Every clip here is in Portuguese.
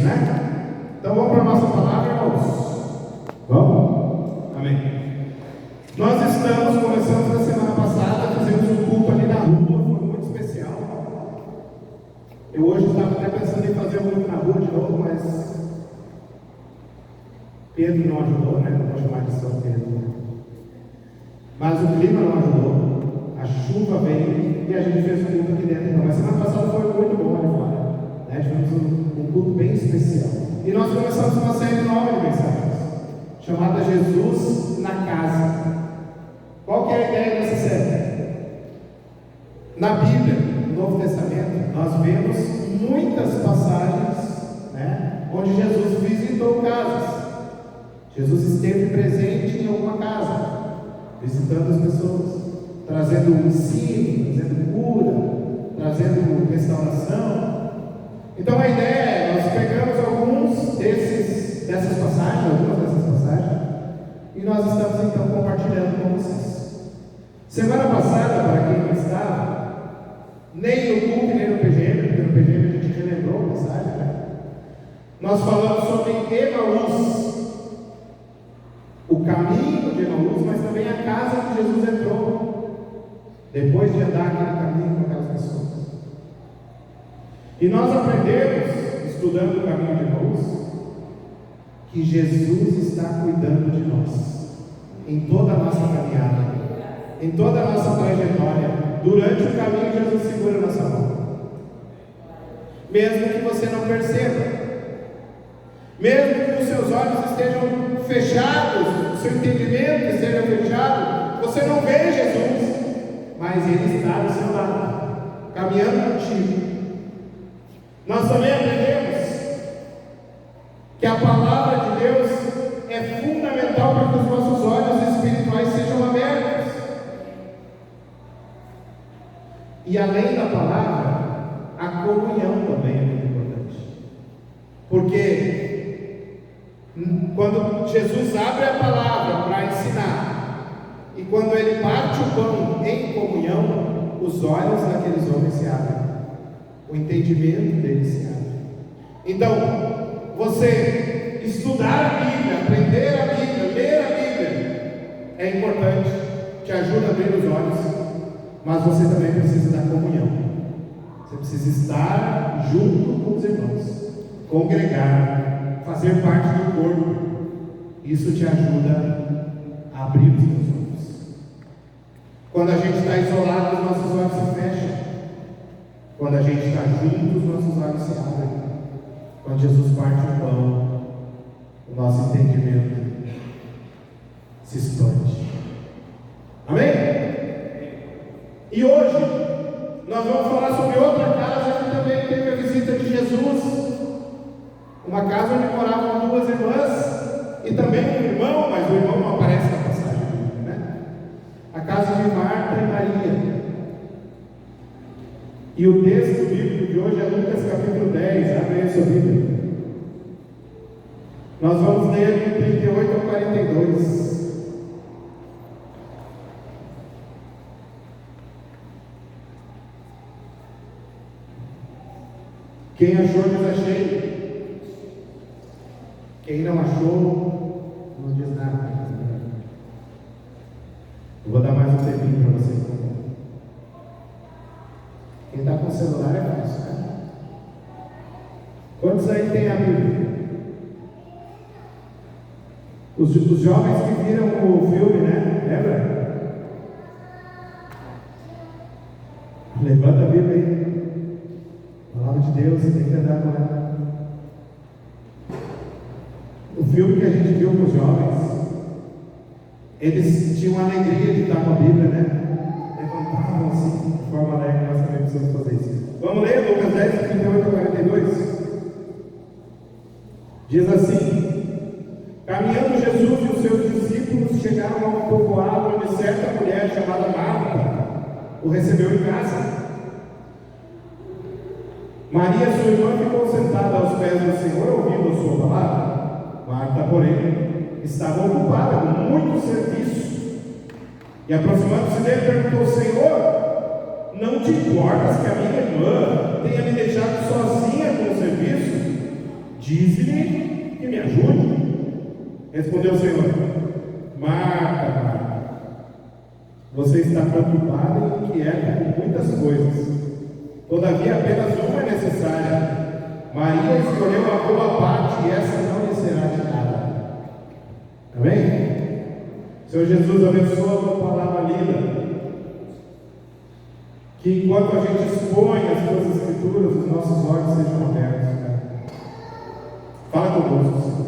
né? Então vamos para a nossa palavra, irmãos. Vamos? Amém. Nós começamos a semana passada, fizemos um culto ali na rua, foi muito especial. Eu hoje estava até pensando em fazer um culto na rua de novo, mas Pedro não ajudou, né? Não vou chamar de São Pedro. Mas o clima não ajudou, a chuva veio e a gente fez um culto aqui dentro. Então, mas semana passada foi muito bom ali fora, né? Tivemos um culto bem especial. E nós começamos uma série nova de mensagens, chamada Jesus na Casa. Qual que é a ideia dessa série? Na Bíblia, no Novo Testamento, nós vemos muitas passagens, né, onde Jesus visitou casas. Jesus esteve presente em alguma casa, visitando as pessoas, trazendo ensino, trazendo cura, trazendo restauração. Então a ideia é, nós pegamos algumas dessas passagens, e nós estamos então compartilhando com vocês. Semana passada, para quem não estava, nem no culto, nem no PGM, porque no PGM a gente relembrou a mensagem, né? Nós falamos sobre Emaús, o caminho de Emaús, mas também a casa que Jesus entrou, depois de andar aquele caminho com aquelas pessoas. E nós aprendemos, estudando o caminho de Emaús, que Jesus está cuidando de nós, em toda a nossa caminhada, em toda a nossa trajetória. Durante o caminho, Jesus segura a nossa mão, mesmo que você não perceba, mesmo que os seus olhos estejam fechados, o seu entendimento esteja fechado, você não vê Jesus, mas Ele está do seu lado, caminhando contigo. Nós também aprendemos que a palavra de Deus é fundamental para que os nossos olhos espirituais sejam abertos. E além da palavra, a comunhão também é muito importante. Porque quando Jesus abre a palavra para ensinar, e quando Ele parte o pão em comunhão, os olhos daqueles homens se abrem, o entendimento deles se abre. Então, você estudar a Bíblia, aprender a Bíblia, ler a Bíblia, é importante, te ajuda a abrir os olhos, mas você também precisa da comunhão. Você precisa estar junto com os irmãos, congregar, fazer parte do corpo. Isso te ajuda a abrir os teus olhos. Quando a gente está isolado, os nossos olhos se fecham. Quando a gente está junto, os nossos olhos se abrem. Quando Jesus parte o pão, o nosso entendimento se expande. Amém? E hoje nós vamos falar sobre outra casa que também teve a visita de Jesus. Uma casa onde moravam duas irmãs e também um irmão, mas o irmão não aparece na passagem bíblica, né? A casa de Marta e Maria. E o texto bíblico de hoje é Lucas capítulo 10, abre aí a sua Bíblia. Nós vamos ler do 38 ao 42. Quem achou, diz achei. Quem não achou, não diz nada. Eu vou dar mais um tempinho para você. Quem está com o celular é fácil, né? Quantos aí tem a Bíblia? Os jovens que viram o filme, né? Lembra? Levanta a Bíblia aí. Palavra de Deus, você tem que andar com ela. O filme que a gente viu com os jovens, eles tinham a alegria de estar com a Bíblia, né? Levantavam assim, de forma alegre. Nós também precisamos fazer isso. Vamos ler Lucas 10, 38 a 42. Diz assim: caminhando Jesus e os seus discípulos chegaram a um povoado onde certa mulher chamada Marta o recebeu em casa. Maria, sua irmã, ficou sentada aos pés do Senhor, ouvindo a sua palavra. Marta, porém, estava ocupada com muito serviço. E aproximando-se dele, perguntou: Senhor, não te importas que a minha irmã tenha me deixado sozinha com o serviço? Diz-lhe que me ajude. Respondeu o Senhor: Marta, Marta, você está preocupada e inquieta com muitas coisas. Todavia, apenas uma é necessária. Maria escolheu a boa parte e essa não lhe será tirada. Amém? Senhor Jesus, abençoa a tua palavra lida. Que enquanto a gente expõe as tuas escrituras, os nossos olhos sejam abertos, cara. Fala conosco, Senhor.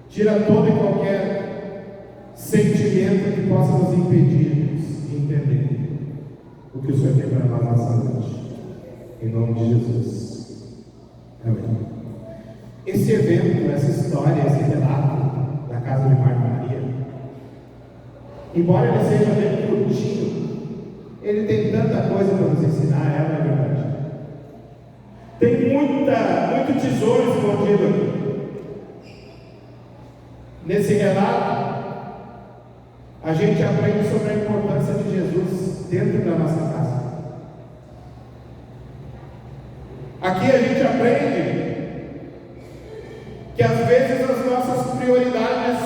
Tira todo e qualquer sentimento que possa nos impedir de entender o que o Senhor tem para nós nessa noite. Em nome de Jesus. Amém. Esse evento, essa história, esse relato da casa de Marta e Maria, embora ele seja bem curtinho, ele tem tanta coisa para nos ensinar, é verdade. Tem muito tesouro escondido aqui. Nesse relato, a gente aprende sobre a importância de Jesus dentro da nossa casa. Aqui a gente aprende que às vezes as nossas prioridades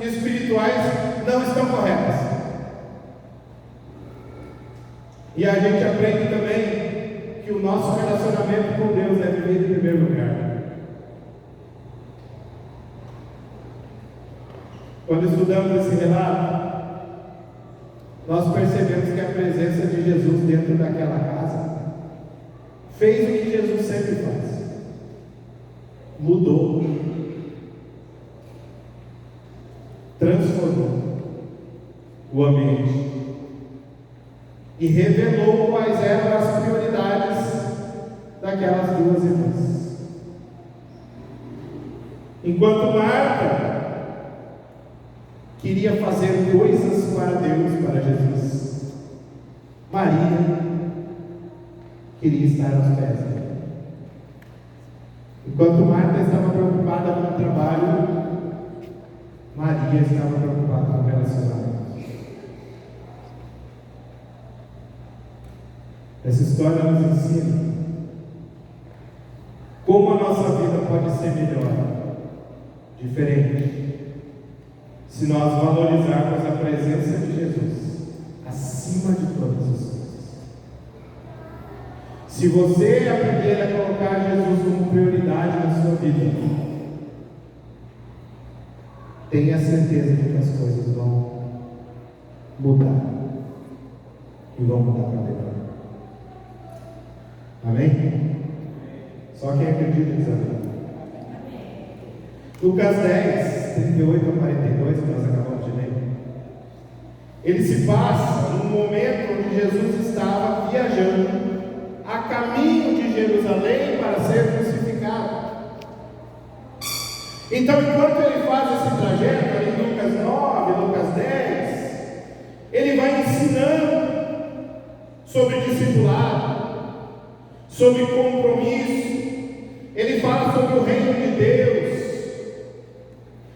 espirituais não estão corretas. E a gente aprende também que o nosso relacionamento com Deus deve vir em primeiro lugar. Quando estudamos esse relato, nós percebemos que a presença de Jesus dentro daquela casa fez o que Jesus sempre faz: mudou, transformou o ambiente e revelou quais eram as prioridades daquelas duas irmãs. Enquanto Marta queria fazer coisas para Deus, para Jesus, Maria queria estar aos pés dele. Enquanto Marta estava preocupada com o trabalho, Maria estava preocupada com o relacionamento. Essa história nos ensina como a nossa vida pode ser melhor, diferente, se nós valorizarmos a presença de Jesus acima de todas as coisas. Se você aprender a colocar Jesus como prioridade na sua vida, tenha certeza de que as coisas vão mudar e vão mudar para melhor. Amém? Só quem acredita diz amém. Lucas 10, 38 a 42, que nós acabamos de ler. Ele se passa num momento onde Jesus estava viajando a caminho de Jerusalém para ser crucificado. Então, enquanto ele faz esse trajeto, ali em Lucas 9, Lucas 10, ele vai ensinando sobre discipulado, sobre compromisso. Ele fala sobre o reino de Deus.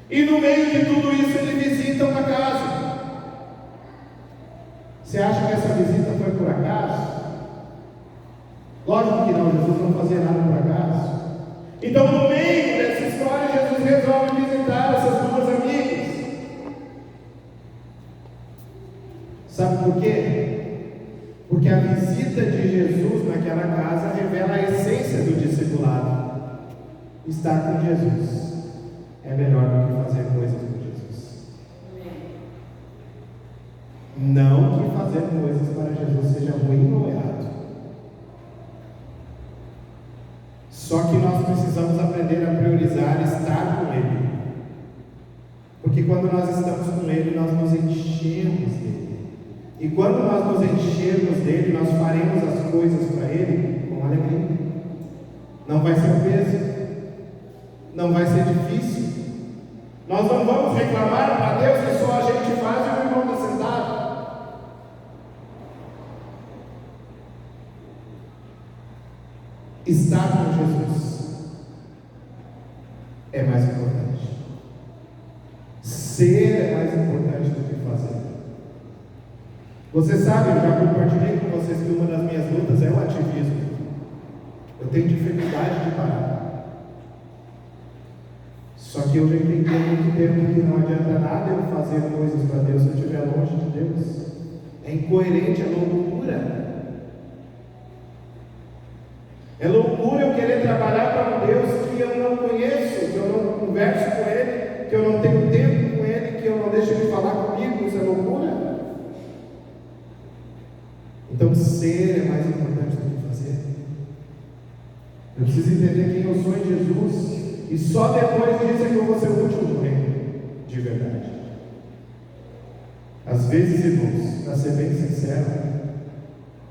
E no meio de tudo isso ele visita uma casa. Você acha que essa visita foi por acaso? Lógico que não, Jesus não fazia nada por acaso. Então, no meio dessa história, Jesus resolve visitar essas duas amigas. Sabe por quê? Porque a visita de Jesus naquela casa revela a essência do discipulado. Estar com Jesus é melhor do que fazer coisas com Jesus. Não que fazer coisas para Jesus seja ruim ou errado. Só que nós precisamos aprender a priorizar estar com Ele. Porque quando nós estamos com Ele, nós nos enchemos dele. E quando nós nos enchermos dele, nós faremos as coisas para Ele com alegria. Não vai ser peso, não vai ser difícil. Nós não vamos reclamar para Deus que só a gente faz e o irmão está sentado. Estar com Jesus é mais importante. Ser é mais importante do que fazer. Você sabe, eu já compartilhei com vocês que uma das minhas lutas é o ativismo. Eu tenho dificuldade de parar. Só que eu já entendi há muito tempo que não adianta nada eu fazer coisas para Deus se eu estiver longe de Deus. É incoerente, é loucura. É loucura eu querer trabalhar para um Deus que eu não conheço, que eu não converso com Ele, que eu não tenho tempo com Ele, que eu não deixo Ele falar comigo. Isso é loucura. Então ser é mais importante do que fazer. Eu preciso entender quem eu sou em Jesus, e só depois disso é que eu vou ser útil no reino, de verdade. Às vezes, irmãos, para ser bem sincero,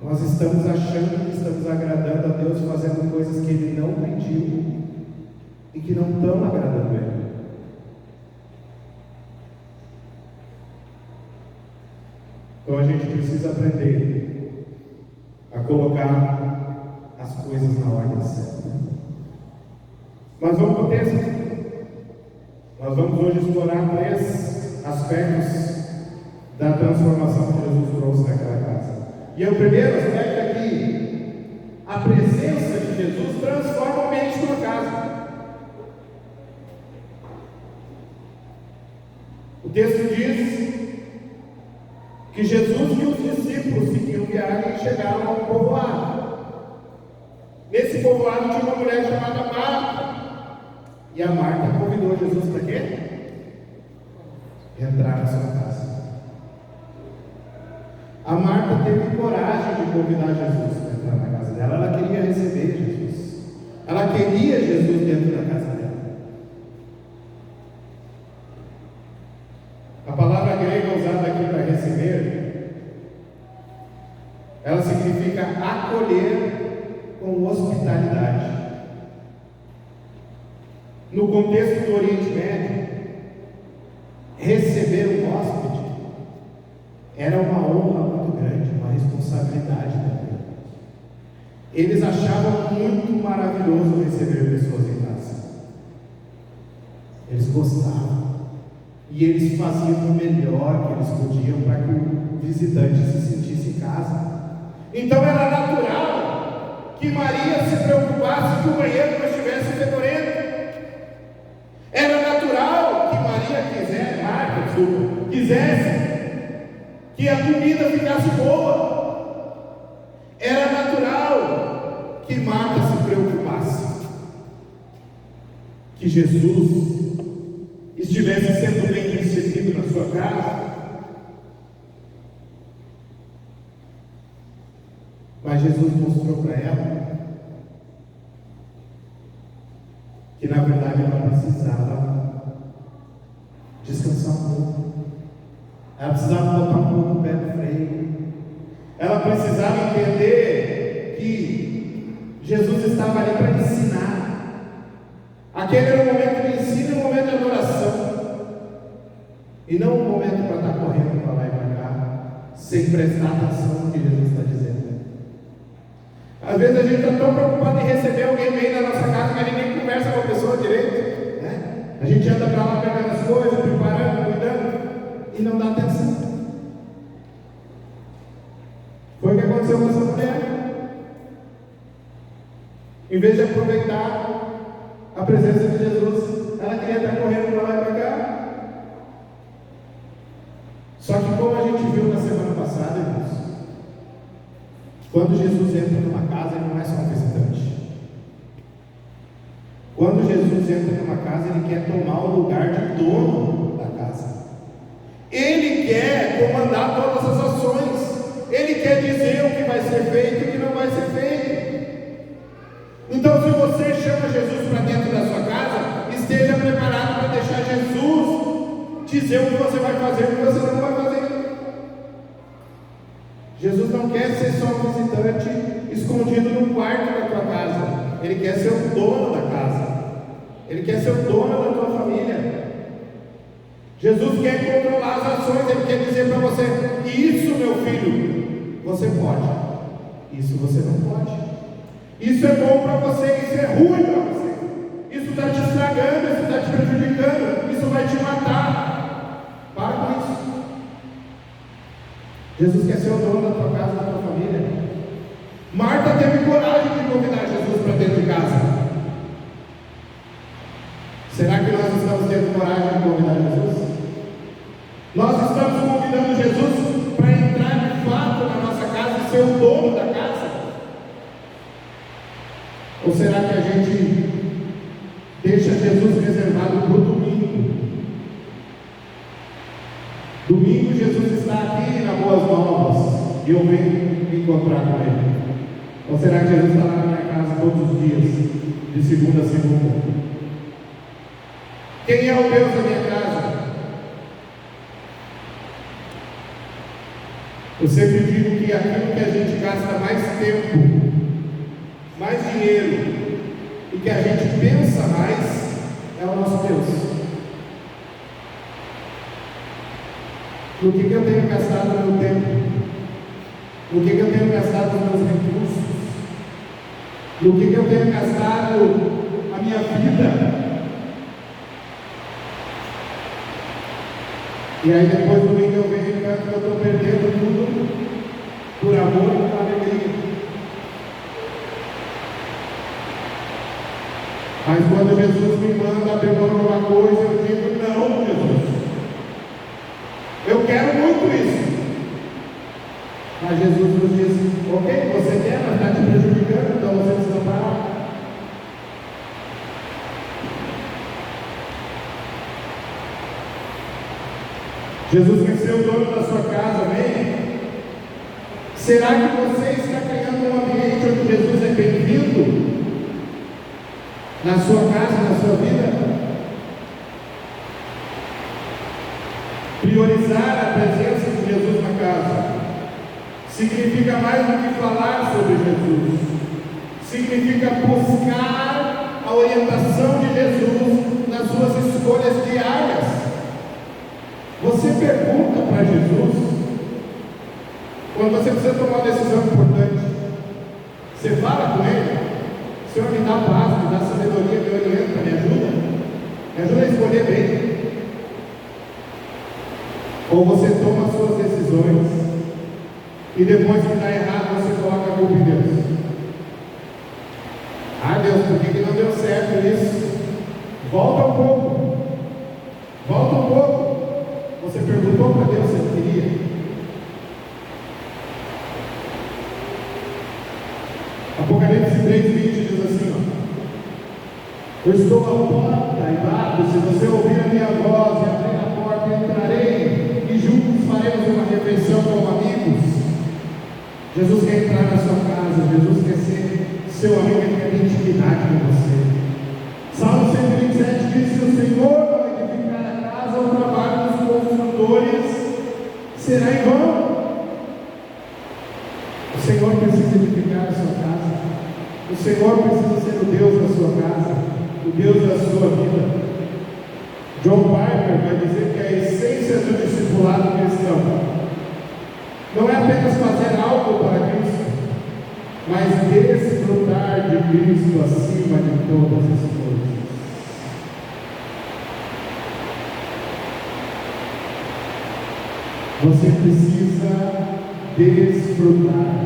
nós estamos achando que estamos agradando a Deus fazendo coisas que Ele não pediu e que não estão agradando Ele. Então a gente precisa aprender a colocar as coisas na ordem certa. Mas vamos para o texto. Nós vamos hoje explorar 3 aspectos da transformação que Jesus trouxe naquela casa. E o primeiro aspecto é que a presença de Jesus transforma o ambiente de uma casa. O texto diz que Jesus e os discípulos seguiam viagem e chegaram a um povoado. Nesse povoado tinha uma mulher chamada Marta. E a Marta convidou Jesus para quê? Entrar na sua casa. A Marta teve coragem de convidar Jesus para entrar na casa dela. Ela queria receber Jesus. Ela queria Jesus dentro da casa dela. A palavra grega usada aqui para receber, ela significa acolher com hospitalidade. No contexto do Oriente Médio, receber um hóspede era uma honra muito grande, uma responsabilidade também. Eles achavam muito maravilhoso receber pessoas em casa. Eles gostavam. E eles faziam o melhor que eles podiam para que o visitante se sentisse em casa. Então era natural que Maria se preocupasse que o banheiro não estivesse fedorento. Era natural que Marta quisesse que a comida ficasse boa. Era natural que Marta se preocupasse que Jesus estivesse sendo bem recebido na sua casa. Mas Jesus mostrou para ela que na verdade ela precisava descansar um pouco. Ela precisava botar um pouco o pé no freio. Ela precisava entender que Jesus estava ali para ensinar. Aquele era um momento de ensino e um momento de adoração. E não um momento para estar correndo para lá e para cá, sem prestar atenção no que Jesus está dizendo. Às vezes a gente está tão preocupado em receber alguém bem na nossa casa que a gente nem conversa com a pessoa direito, né? A gente anda para lá pegando as coisas, preparando, cuidando, e não dá atenção. Foi o que aconteceu com essa mulher. Em vez de aproveitar a presença de Jesus, ela queria estar correndo para lá e para cá. Só que como a gente viu na semana passada, irmãos, quando Jesus entra numa casa, ele não é só um visitante. Quando Jesus entra numa casa, ele quer tomar o lugar de dono da casa. Ele quer comandar todas as ações. Ele quer dizer o que vai ser feito e o que não vai ser feito. Então, se você chama Jesus para dentro da sua casa, esteja preparado para deixar Jesus dizer o que você vai fazer e o que você não vai fazer. Jesus não quer ser só um visitante escondido num quarto da tua casa. Ele quer ser o dono da casa. Ele quer ser o dono da tua família. Jesus quer controlar as ações. Ele quer dizer para você: isso, meu filho, você pode. Isso você não pode. Isso é bom para você, isso é ruim para você. Isso está te estragando, isso está te prejudicando, isso vai te matar. Para com isso. Jesus quer ser o dono da tua casa, da tua família. Marta teve coragem de convidar Jesus para dentro de casa. Será que nós estamos tendo coragem de convidar Jesus? Nós estamos convidando Jesus para entrar de fato na nossa casa e ser o dono da casa? Ou será que a gente deixa Jesus reservado para o domingo? Domingo Jesus está aqui na Boas Novas e eu venho me encontrar com Ele. Ou será que Jesus está lá na minha casa todos os dias, de segunda a segunda? Quem é o Deus da minha casa? Eu sempre digo que aquilo que a gente gasta mais tempo, mais dinheiro e que a gente pensa mais é o nosso Deus. No que eu tenho gastado o meu tempo? No que eu tenho gastado os meus recursos? No que eu tenho gastado a minha vida? E aí depois do domingo eu vejo que eu estou perdendo tudo por amor e por alegria. Mas quando Jesus me manda abrir mão de uma coisa, eu digo: não, Jesus, eu quero muito isso. Mas Jesus nos diz: ok, você quer, mas está te prejudicando, então você precisa parar. Jesus quer ser o dono da sua casa, amém? Será que você está criando um ambiente onde Jesus é bem-vindo? Na sua casa, na sua vida? Priorizar a presença de Jesus na casa significa mais do que falar sobre Jesus, significa buscar a orientação de Jesus nas suas escolhas diárias. Você pergunta para Jesus, quando você precisa tomar uma decisão importante, você fala com Ele: Senhor, me dá paz, me dá sabedoria, me orienta, me ajuda a escolher bem. Ou você toma as suas decisões e depois que dá errado você coloca a culpa em Deus. Ah, Deus, por que não deu certo isso? Volta um pouco. Você perguntou para Deus se Ele queria? Apocalipse 3:20 diz assim: eu estou à porta e bato. Se você ouvir a minha voz e abrir a porta, entrarei e juntos faremos uma refeição como amigos. Jesus quer entrar na sua casa, Jesus quer ser seu amigo, Ele quer ter intimidade com você. Salmo 127 diz: se o Senhor não edificar a casa, o trabalho dos construtores será em vão. O Senhor precisa edificar a sua casa. O Senhor precisa ser o Deus da sua casa, o Deus da sua vida. John Piper vai dizer que a essência do discipulado cristão não é apenas fazer algo para Cristo, mas desfrutar de Cristo acima de todas as coisas. Você precisa desfrutar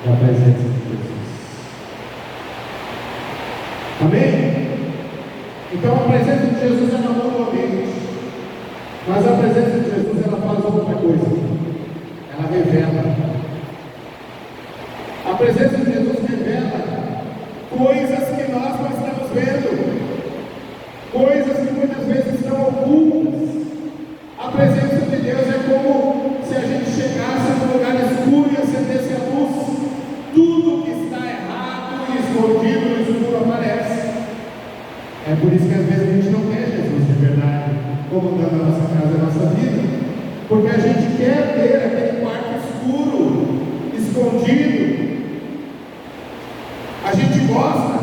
da presença de Jesus. Amém? Então a presença de Jesus ela muda o ambiente, mas a presença de Jesus ela faz outra coisa. Ela revela. A presença de Jesus revela coisas que nós não estamos vendo, coisas que muitas vezes estão ocultas. A presença de Deus é como se a gente chegasse num lugar escuro e acendesse a luz. Tudo que está errado e escondido no escuro aparece. É por isso que às vezes a gente não quer Jesus de verdade comandando a nossa casa, a nossa vida, porque a gente quer ter aquele quarto escuro, escondido. A gente gosta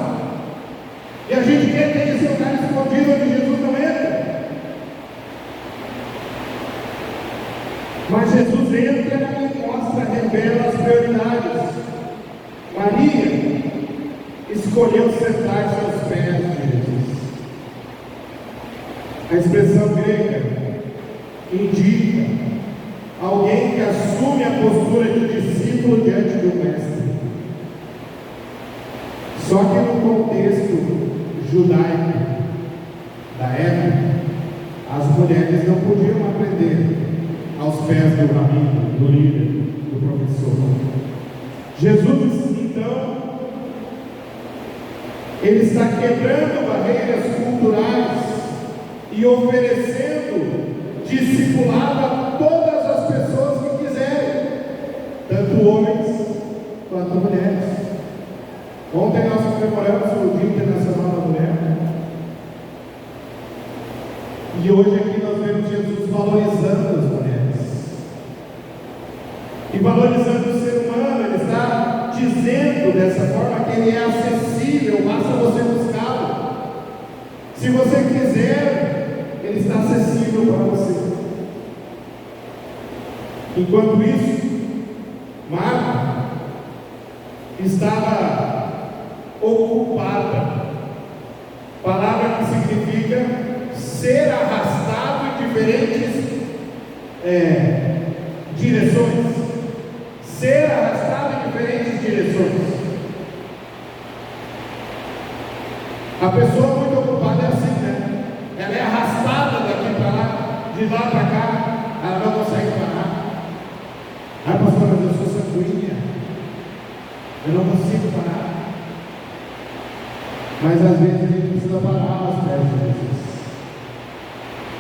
e a gente quer ter esse lugar escondido onde Jesus não entra. Mas Jesus entra e mostra, revela as prioridades. Maria escolheu sentar-se aos pés de Jesus. A expressão grega indica alguém que assume a postura de discípulo diante do mestre. Só que no contexto judaico, da época, as mulheres não podiam aprender aos pés do rabino, do líder, do professor. Jesus, então, ele está quebrando barreiras culturais e oferecendo discipulado a todas as pessoas que quiserem, tanto homens quanto mulheres. Ontem nós comemoramos o Dia Internacional da Mulher, e hoje aqui nós vemos Jesus valorizando as mulheres e valorizando o ser humano. Ele está dizendo dessa forma que ele é acessível, basta você buscá-lo. Se você quiser, ele está acessível para você. Enquanto isso, Marta estava ocupada, palavra que significa ser arrastado em diferentes direções. Ser arrastado em diferentes direções. A pessoa muito ocupada é assim, né? Ela é arrastada daqui para lá, de lá para cá, ela não consegue parar. Ah, pastor, mas eu sou sanguínea, eu não consigo parar. Mas às vezes a gente precisa parar aos pés de Jesus.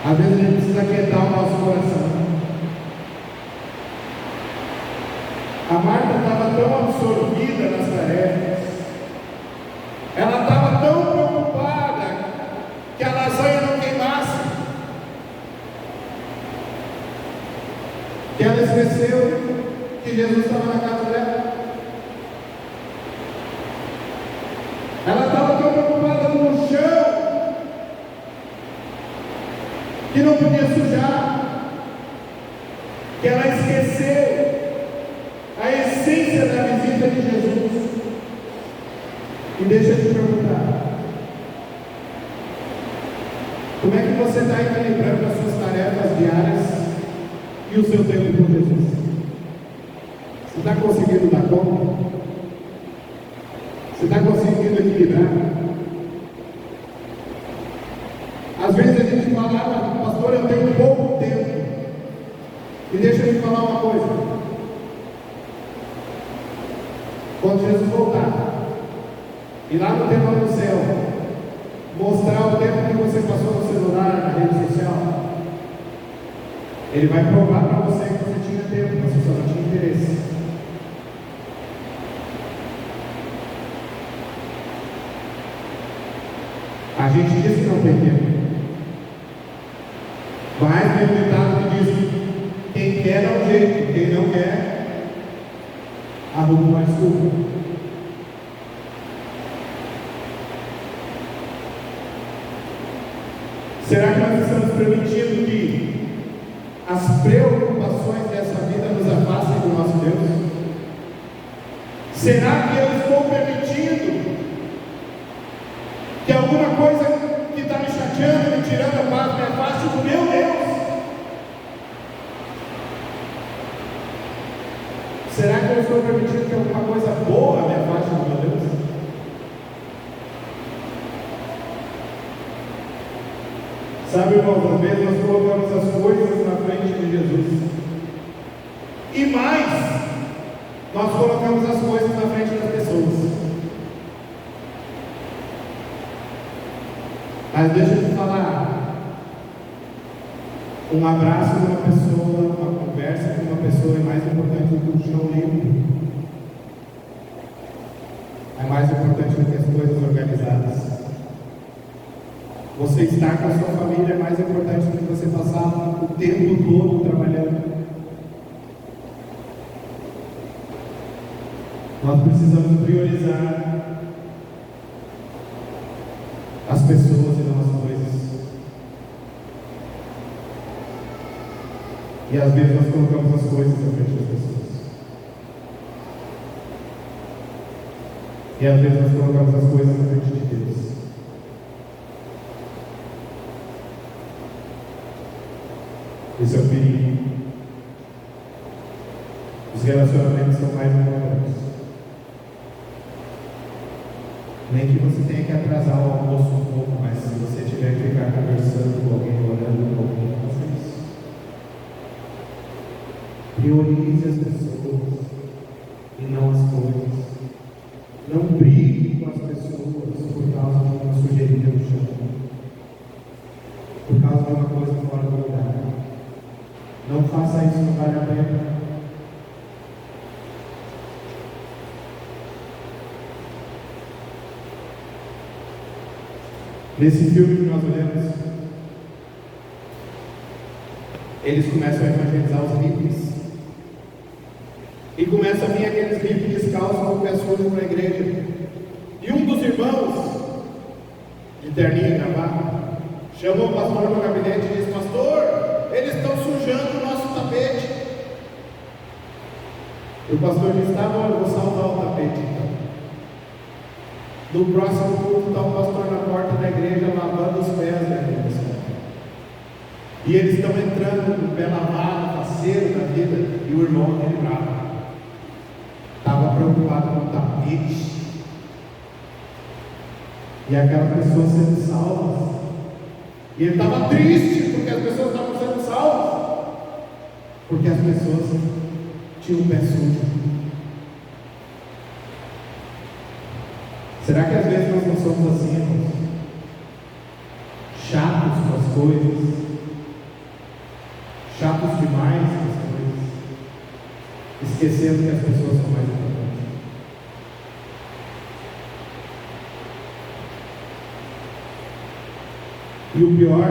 Às vezes a gente precisa aquietar o nosso coração. A Marta estava tão absorvida nas tarefas, ela estava tão preocupada que a lasanha não queimasse, que ela esqueceu que Jesus estava na casa dela. Ela estava tão preocupada com o chão que não podia sujar, que ela esqueceu a essência da visita de Jesus. E deixa eu te perguntar, como é que você está equilibrando as suas tarefas diárias e o seu tempo com Jesus? Você está conseguindo dar conta? Você está conseguindo equilibrar? Às vezes a gente fala, pastor, eu tenho pouco tempo. E deixa eu te falar uma coisa. Quando Jesus voltar, e lá no tema do céu, mostrar o tempo que você passou no celular, na rede social, Ele vai provar para você que você tinha tempo, mas você só não tinha interesse. A gente diz que não tem tempo, mas tem um ditado que diz: quem quer dá um jeito, quem não quer arruma uma desculpa. Será que nós estamos permitindo que as preocupações dessa vida nos afastem do nosso Deus? Será que eu estou permitindo que alguma coisa que está me chateando, me tirando a paz, me afaste do meu Deus? Será que eu estou permitindo que alguma coisa boa me afaste do meu Deus? Sabe, irmãos, às vezes nós colocamos as coisas na frente de Jesus. E mais, nós colocamos as coisas na frente das pessoas. Mas deixa eu te falar, um abraço de uma pessoa, uma conversa com uma pessoa é mais importante do que um chão limpo. É mais importante do que as coisas organizadas. Você estar com a sua família é mais importante do que você passar o tempo todo trabalhando. Nós precisamos priorizar as pessoas e não as coisas. E às vezes nós colocamos as coisas na frente das pessoas. E às vezes nós colocamos as coisas na frente de Deus. Esse é o perigo. Os relacionamentos são mais importantes. Nem que você tenha que atrasar o almoço um pouco, mas se você tiver que ficar conversando Priorize as pessoas e não as coisas. Não brigue com as pessoas por causa de uma sujeirinha no chão, por causa de uma coisa fora do lugar. Não faça isso, não vale a pena. Nesse filme que nós olhamos, eles começam a evangelizar os hippies. E começa a vir aqueles hippies descalços com o pé sujo para a igreja. E um dos irmãos, de terninho e gravata, chamou o pastor no gabinete e disse: pastor, eles estão sujando o nosso tapete. E o pastor disse: tá bom, eu vou salvar o tapete então. No próximo culto está o pastor na porta da igreja lavando os pés da igreja. E eles estão entrando com o pé lavado, faceiro da vida, e o irmão dele bravo. Estava preocupado com o tapete. E aquela pessoa sendo salva. E ele estava triste porque as pessoas estavam sendo salvas. Porque as pessoas tinham o pé sujo. Será que às vezes nós não somos assim, irmãos? Chatos com as coisas, chatos demais com as coisas, esquecendo que as pessoas são mais importantes. E o pior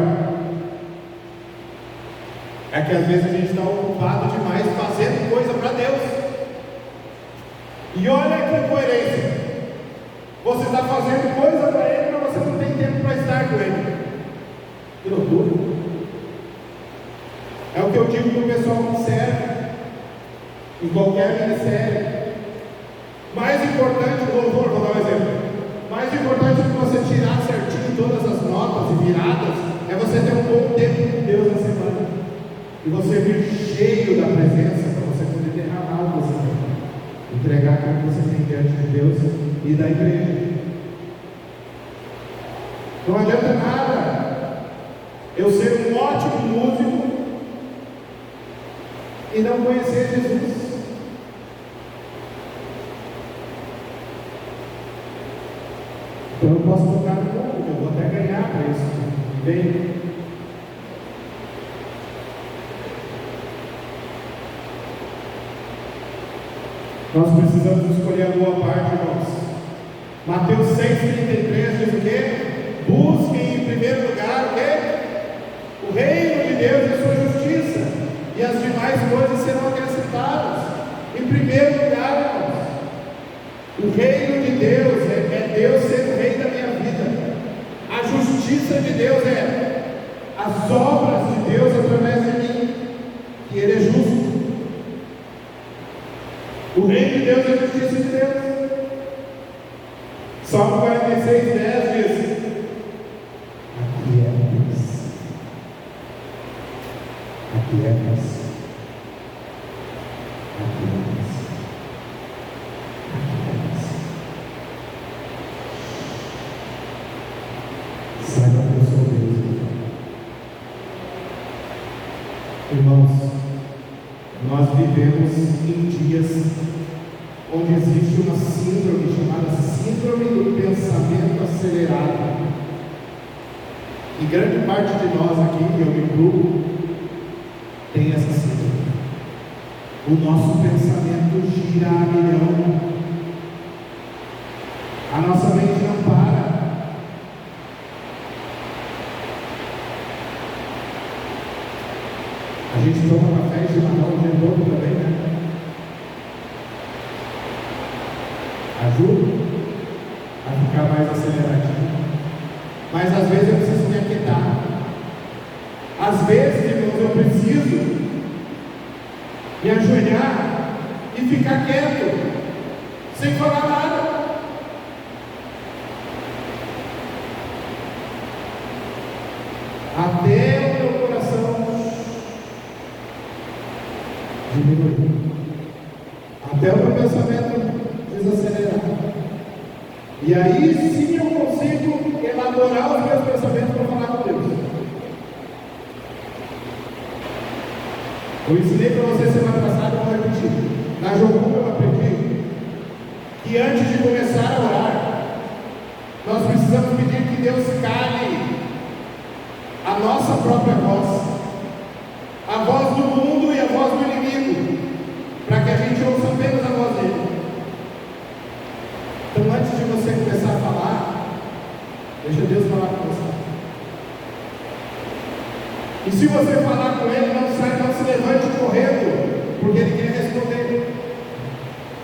é que às vezes a gente está ocupado demais fazendo coisa para Deus. E olha que incoerência. Você está fazendo coisa para Ele, mas você não tem tempo para estar com Ele. Que loucura! É o que eu digo para o pessoal que serve em qualquer ministério. Mais importante, louvor, vou dar um exemplo. Mais importante do que você tirar certinho todas as notas e viradas é você ter um bom tempo com Deus na semana. E você vir cheio da presença para você poder derramar o que você tem. Entregar aquilo que você tem diante de Deus e da igreja. Não adianta nada eu ser um ótimo músico e não conhecer Jesus. Então eu posso tocar no mundo, eu vou até ganhar para isso. Bem, nós precisamos escolher a boa parte, irmãos. Mateus 6,33 diz o quê? Busquem em primeiro lugar o quê? O reino de Deus e a sua justiça, e as demais coisas serão acrescentadas. Em primeiro lugar, irmãos, o reino de Deus é Deus ser o rei da minha vida. A justiça de Deus é as obras de Deus através de mim, que Ele é justo. O reino de Deus é a justiça de Deus. Salmo 46, 10 diz: aqui é Deus, aqui é Deus, aqui é Deus, aqui é Deus. Saiba que eu sou Deus. Irmãos, nós vivemos em dias onde existe uma síndrome chamada síndrome do pensamento acelerado. E grande parte de nós aqui, eu me incluo, tem essa síndrome. O nosso pensamento gira a milhão. A nossa mente não para. A gente toma café e chimarrão o dia todo também, né? Ajuda a ficar mais aceleradinho. Mas às vezes eu preciso me aquietar. Às vezes, irmãos, eu preciso me ajoelhar e ficar quieto, sem falar nada. Até o meu coração diminuir. Até o meu pensamento desacelerar. E aí sim eu consigo elaborar os meus pensamentos para falar com Deus. Eu ensinei para você semana passada, eu vou repetir. Na Jogum eu aprendi que antes de começar a orar, nós precisamos pedir que Deus cale a nossa própria voz, a voz do mundo e a voz do inimigo, para que a gente ouça apenas a voz dele. Então, antes de você começar a falar, deixa Deus falar com você. E se você falar com ele, não se levante correndo, porque ele quer responder.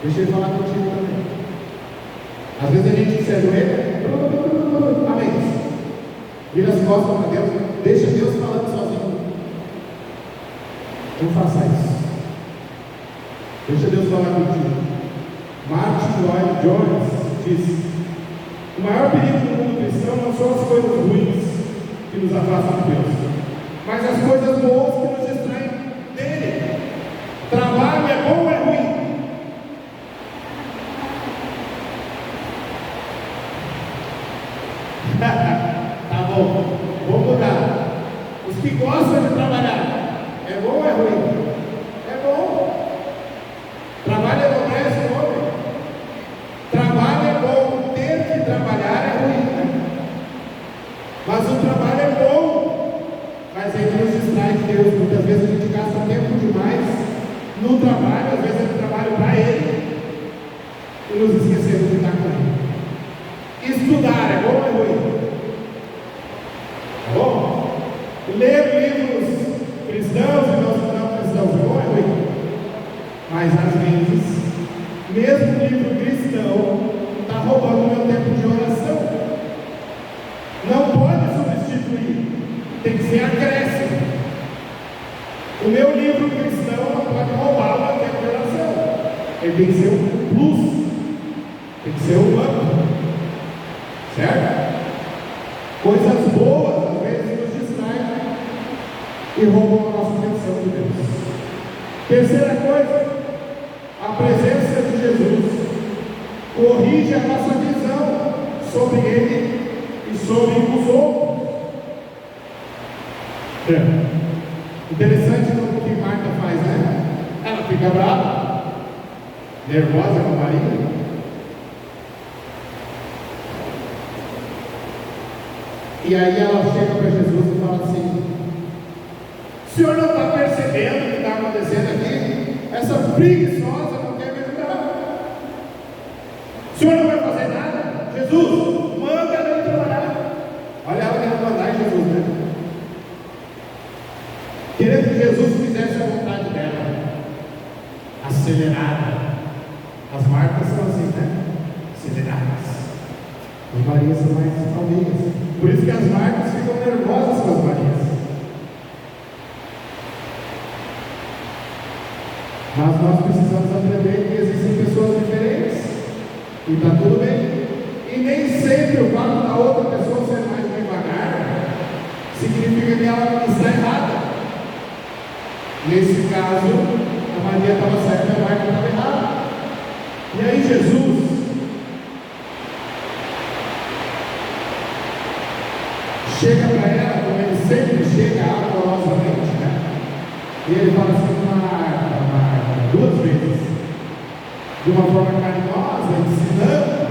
Deixa ele falar contigo também. Às vezes a gente se ajoelha, amém. Vira as costas para Deus, deixa Deus falando sozinho. Não faça isso. Deixa Deus falar contigo. Martin Lloyd Jones diz: o maior perigo do mundo cristão não são as coisas ruins que nos afastam de Deus, mas as coisas boas que nos distraem dele. Trabalho é bom ou é ruim? Tá bom, vou mudar. Os que gostam de trabalhar, é bom ou é ruim? É bom. Trabalho enobrece o homem. Trabalho é bom, ter que trabalhar é ruim, né? Mas o trabalho é bom, mas ele nos distrai de Deus. Muitas vezes a gente gasta tempo demais no trabalho, às vezes é no trabalho para ele, e nos esquecemos de estar com ele. Estudar é bom ou é ruim? É bom? Ler livros cristãos e não cristãos é bom ou é ruim? Mas às vezes, mesmo o livro cristão está roubando o meu tempo de oração. Não pode substituir, tem que ser acréscimo. O meu livro cristão não pode roubar o meu tempo de oração. Ele tem que ser um plus, tem que ser um up. Certo? Coisas boas às vezes nos distraem e roubam a nossa atenção de Deus. Terceira coisa, a presença de Jesus corrige a nossa visão sobre Ele e sobre os outros. Interessante o que Marta faz, né? Ela fica brava, nervosa com Maria. E aí ela chega para Jesus e fala assim: o senhor não está percebendo o que está acontecendo aqui? Essa preguiçosa não quer me ajudar. O senhor não vai fazer nada? Jesus, manda ela trabalhar. Olha ela querendo mandar em Jesus, né? Querendo que Jesus fizesse a vontade dela, acelerada. As Martas são assim, né? Aceleradas. As Marias são mais calminhas. Por isso que as Martas ficam nervosas com as Marias. Mas nós precisamos aprender que existem pessoas diferentes. E está tudo bem. E nem sempre o fato da outra pessoa ser mais devagar significa que ela está errada. Nesse caso, a Maria estava certa e a Marta estava errada. E aí Jesus chega para ela, como ele sempre chega amorosamente, né? E ele fala assim: Marta, duas vezes, de uma forma carinhosa, ensinando.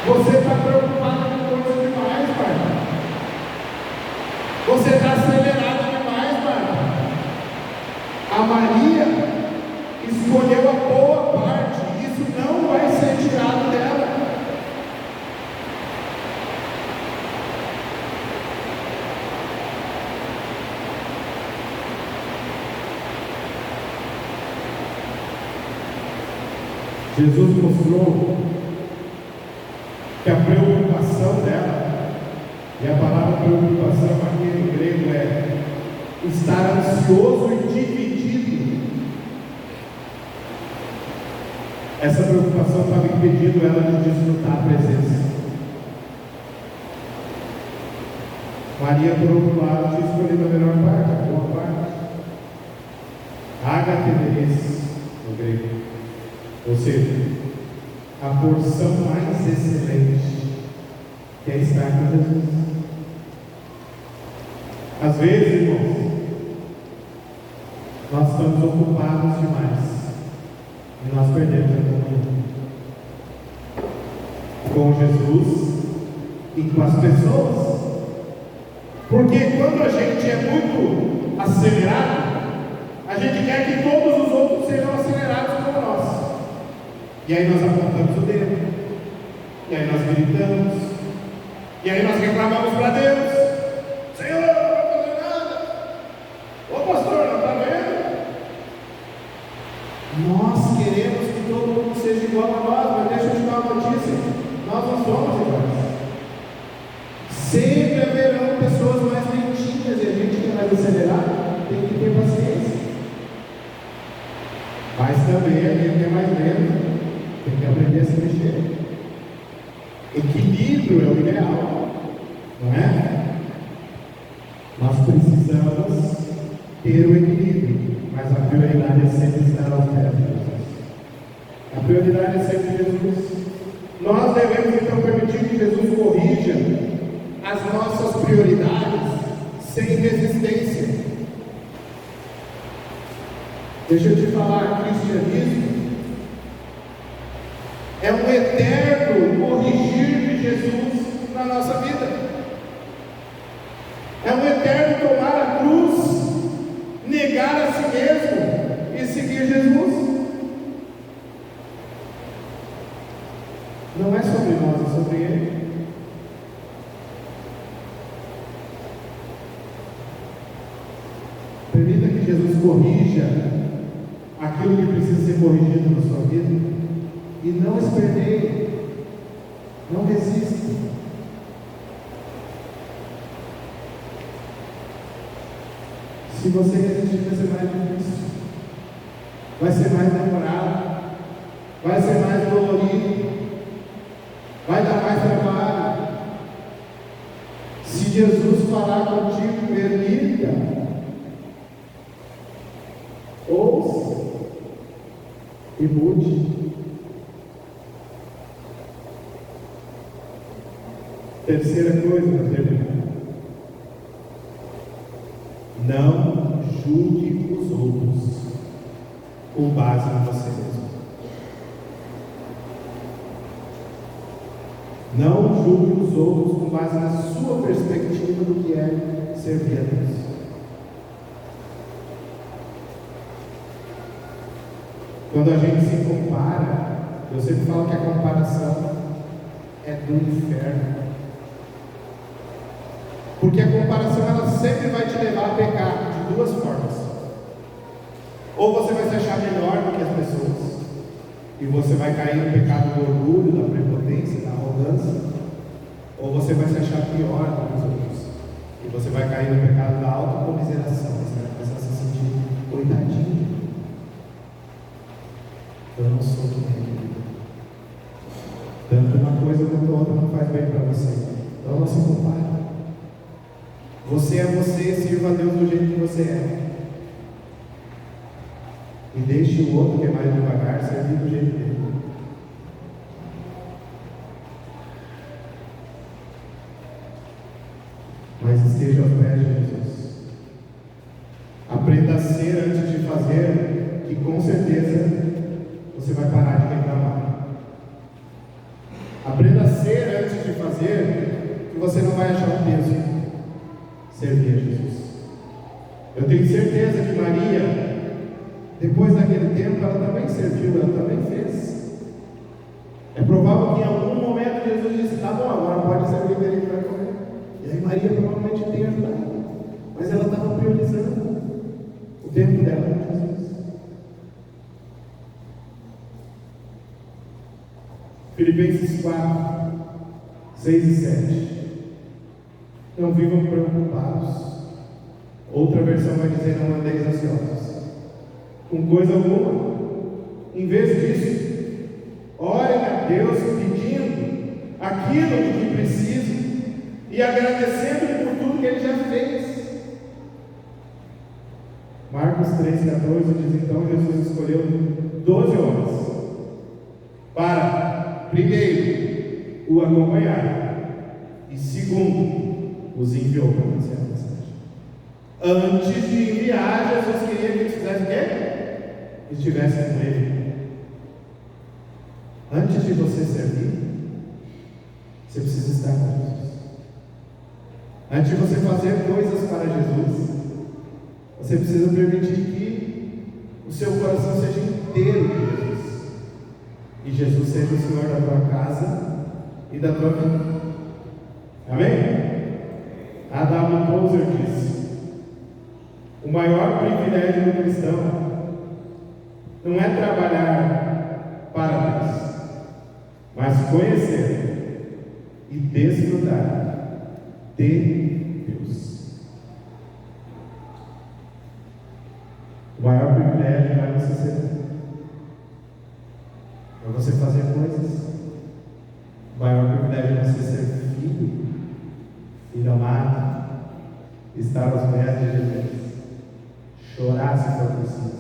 Você está preocupada com coisa demais, Marta. Você está acelerada demais, Marta. A Maria escolheu a boa parte, isso não vai ser tirado dela. Jesus mostrou que a preocupação dela, e a palavra preocupação aqui em grego é estar ansioso e dividido. Essa preocupação estava impedindo ela de desfrutar a presença. Maria, por outro lado, tinha escolhido a melhor parte, a boa parte. Agateres, no grego. Ou seja, a porção mais excelente, que é estar com Jesus. Às vezes, irmãos, Nós estamos ocupados demais e nós perdemos a comunhão com Jesus e com as pessoas. Porque quando a gente é muito acelerado, a gente quer que todos os outros sejam acelerados como nós. E aí nós apontamos o dedo, e aí nós gritamos, e aí nós reclamamos para Deus: Senhor, não vai fazer nada. Ô pastor, não está vendo? Nós queremos que todo mundo seja igual a nós, mas deixa eu te dar uma notícia: nós não somos iguais. Sempre haverão pessoas mais lentinhas e a gente que é mais acelerado tem que ter paciência. Mas também a gente que é mais lento tem que aprender a se mexer. Equilíbrio é o ideal, não é? Nós precisamos ter o equilíbrio, mas a prioridade é sempre estar aos pés de Jesus. A prioridade é sempre Jesus. Nós devemos então permitir que Jesus corrija as nossas prioridades sem resistência. Deixa eu te falar, cristianismo é um eterno corrigir de Jesus na nossa vida. É um eterno tomar a cruz, negar a si mesmo e seguir Jesus. Não é sobre nós, é sobre Ele. Permita que Jesus corrija aquilo que precisa ser corrigido na sua vida. E não esperneie, não resista. Se você resistir, vai ser mais difícil, vai ser mais demorado, vai ser mais dolorido, vai dar mais trabalho. Se Jesus falar contigo, permita, ouça e mude. Terceira coisa para terminar: não julgue os outros com base em você mesmo. Não julgue os outros com base na sua perspectiva do que é servir a Deus. Quando a gente se compara, eu sempre falo que a comparação é do inferno. Porque a comparação ela sempre vai te levar a pecar de duas formas. Ou você vai se achar melhor do que as pessoas, e você vai cair no pecado do orgulho, da prepotência, da arrogância. Ou você vai se achar pior do que os outros, e você vai cair no pecado da autocomiseração. Você vai começar a se sentir coitadinho. Eu não sou que nem ele. Tanto uma coisa quanto outra não faz bem para você. Então não se compare. Você é você, sirva a Deus do jeito que você é. E deixe o outro que é mais devagar servir do jeito dele. Mas esteja aos pés de Jesus. Aprenda a ser antes de fazer, que com certeza você vai parar de reclamar. Aprenda a ser antes de fazer, que você não vai achar um peso servir a Jesus. Eu tenho certeza que Maria, depois daquele tempo, ela também serviu, ela também fez. É provável que em algum momento Jesus disse: tá bom, agora pode servir dele que vai comer. E aí Maria provavelmente tenha ajudado, mas ela estava priorizando o tempo dela com Jesus. Filipenses 4, 6 e 7. Não vivam preocupados. Outra versão vai dizer: não andeis ansiosos com coisa alguma. Em vez disso, orem a Deus pedindo aquilo de que precisam e agradecendo-lhe por tudo que Ele já fez. Marcos 3,14 diz: então Jesus escolheu 12 homens para, primeiro, o acompanhar, e segundo, os enviou para anunciar a mensagem. Antes de enviar, Jesus queria que eles fizessem o quê? Que estivessem com Ele. Antes de você servir, você precisa estar com Jesus. Antes de você fazer coisas para Jesus, você precisa permitir que o seu coração seja inteiro de Jesus. E Jesus seja o Senhor da tua casa e da tua vida. Amém? Adam Tozer disse: o maior privilégio do cristão não é trabalhar para Deus, mas conhecer e desfrutar de Deus. O maior privilégio é você ser, é você fazer coisas. O maior privilégio é você ser filho amado, estar aos pés de Jesus, chorar se for preciso,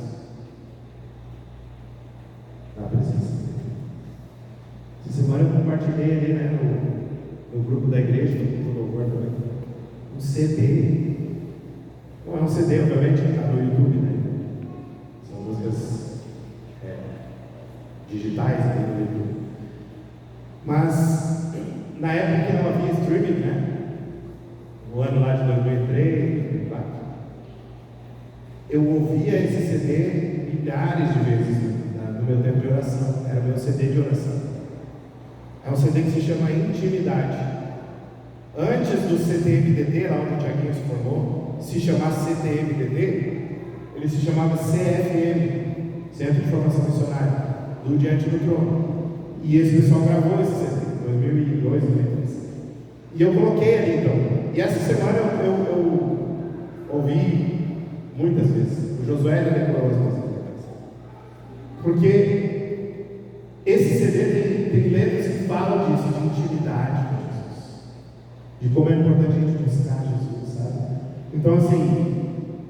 na presença dele. Essa semana eu compartilhei ali, né, no grupo da igreja, no louvor também, um CD. Não é um CD, obviamente, está no YouTube, né? São músicas digitais aí no YouTube. Mas na época que não havia streaming, né? No ano lá de 2003, 2004, eu ouvia esse CD milhares de vezes no meu tempo de oração. Era o meu CD de oração. É um CD que se chama Intimidade. Antes do CTMDD, lá onde o Tiaguinho se formou, se chamasse CTMDD, ele se chamava CFM, Centro de Formação Missionária, do Diante do Trono. E esse pessoal gravou esse CD, 2002, 2003. E eu coloquei ali então. E essa semana eu ouvi muitas vezes. O Josué decorou as músicas. Porque esse CD tem letras que falam disso, de intimidade com Jesus. De como é importante a gente buscar Jesus, sabe? Então assim,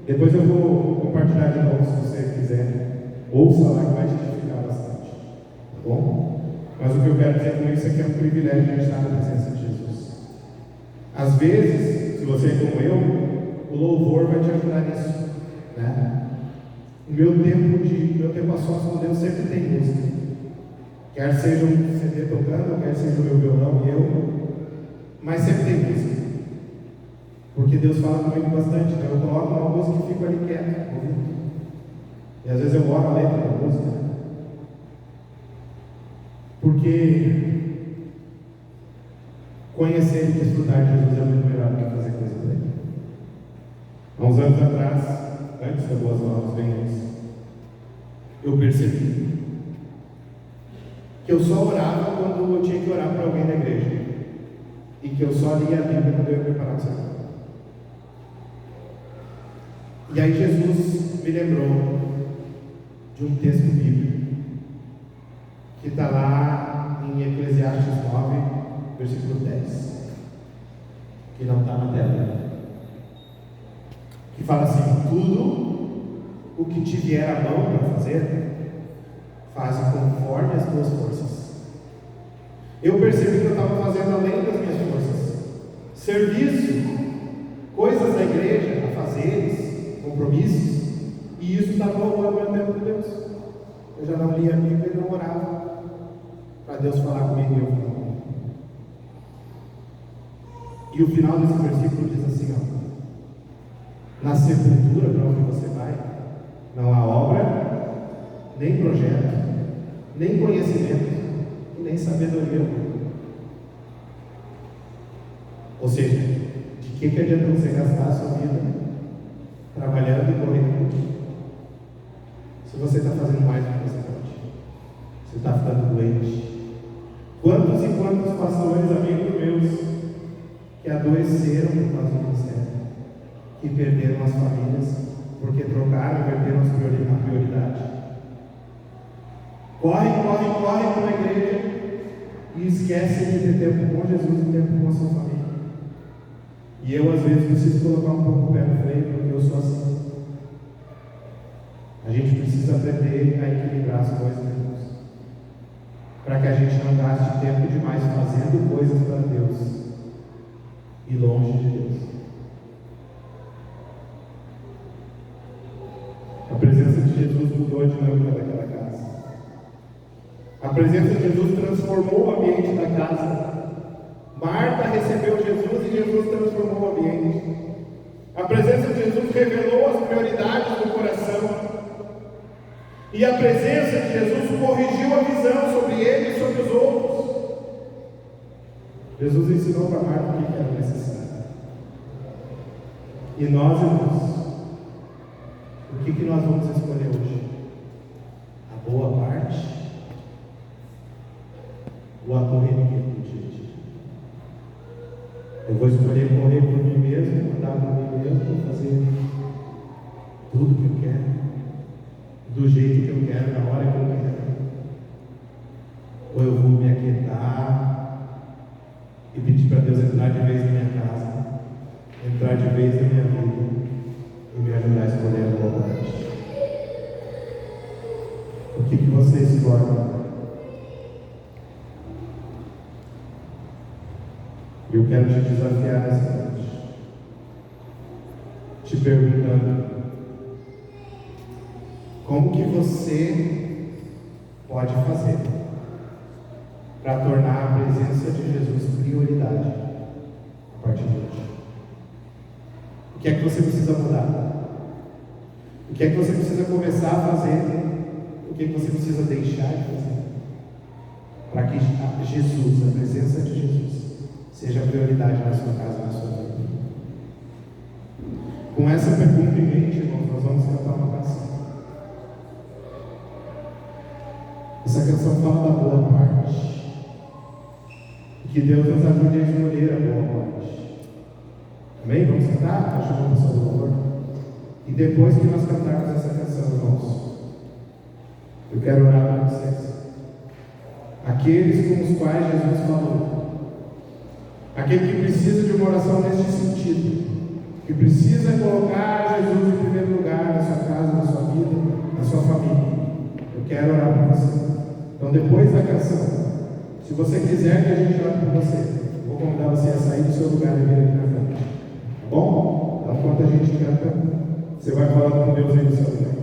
depois eu vou compartilhar de novo se você quiser. Ouça lá que vai te edificar bastante. Tá bom? Mas o que eu quero dizer com isso é que é um privilégio a gente estar na presença de Jesus. Às vezes, se você é como eu, o louvor vai te ajudar nisso, né? O meu tempo a sós com Deus sempre tem música. Quer seja um CD tocando, quer seja o meu violão e eu, mas sempre tem música. Porque Deus fala comigo bastante, então eu coloco uma música e fico ali quieto, ouvindo. E às vezes eu oro a letra da música. Porque conhecer e desfrutar de Jesus é muito melhor do que fazer coisa para Ele. Há uns anos atrás, antes da Boas Novas, bem antes, eu percebi que eu só orava quando eu tinha que orar para alguém da igreja, e que eu só lia a Bíblia quando eu ia preparar o sermão. E aí Jesus me lembrou de um texto bíblico que está lá em Eclesiastes 9, versículo 10, que não está na tela, que fala assim: tudo o que te vier à mão para fazer, faze conforme as tuas forças. Eu percebi que eu estava fazendo além das minhas forças, serviço, coisas da igreja, afazeres, compromissos, e isso estava roubando meu tempo com Deus. Eu já não lia a Bíblia e não orava para Deus falar comigo e eu falar comigo. E o final desse versículo diz assim, ó: na sepultura para onde você vai, não há obra, nem projeto, nem conhecimento, e nem sabedoria. Ou seja, de que adianta você gastar a sua vida trabalhando e correndo se você está fazendo mais do que você pode? Você está ficando doente. Quantos e quantos pastores, amigos meus, que adoeceram por causa do ministério, que perderam as famílias, porque trocaram e perderam a prioridade. Corre para a igreja e esquece de ter tempo com Jesus e tempo com a sua família. E eu às vezes preciso colocar um pouco o pé no freio, porque eu sou assim. A gente precisa aprender a equilibrar as coisas, Deus, para que a gente não gaste tempo demais fazendo coisas para Deus e longe de Deus. A presença de Jesus mudou a dinâmica daquela casa. A presença de Jesus transformou o ambiente da casa. Marta recebeu Jesus e Jesus transformou o ambiente. A presença de Jesus revelou as prioridades do coração. E a presença de Jesus corrigiu a visão sobre ele e sobre os outros. Jesus ensinou para Marta o que era necessário. E nós, irmãos, o que nós vamos escolher hoje? A boa parte ou a correria do dia a dia? Eu vou escolher correr por mim mesmo, andar por mim mesmo, fazer tudo que eu quero, do jeito que eu quero, na hora que eu quero. Ou eu vou me aquietar e pedir para Deus entrar de vez na minha casa, entrar de vez na minha vida e me ajudar a escolher a boa parte. O que você escolhe? Eu quero te desafiar nessa noite, te perguntando: como que você pode fazer para tornar a presença de Jesus prioridade a partir de hoje? O que é que você precisa mudar? O que é que você precisa começar a fazer? O que é que você precisa deixar de fazer? Para que Jesus, a presença de Jesus, seja a prioridade na sua casa, na sua vida. Com essa pergunta em mente, irmãos, nós vamos cantar uma canção. Essa canção fala da boa parte. Que Deus nos ajude a escolher a boa parte. Amém? Vamos cantar? Está chamando a pessoa do louvor? E depois que nós cantarmos essa canção, irmãos, eu quero orar para vocês. Aqueles com os quais Jesus falou. Aquele que precisa de uma oração neste sentido, que precisa colocar Jesus em primeiro lugar na sua casa, na sua vida, na sua família. Eu quero orar por você. Então, depois da canção, se você quiser que a gente ore por você, eu vou convidar você a sair do seu lugar e vir aqui na frente. Tá bom? Então, enquanto a gente canta, você vai falando com Deus aí no seu lugar.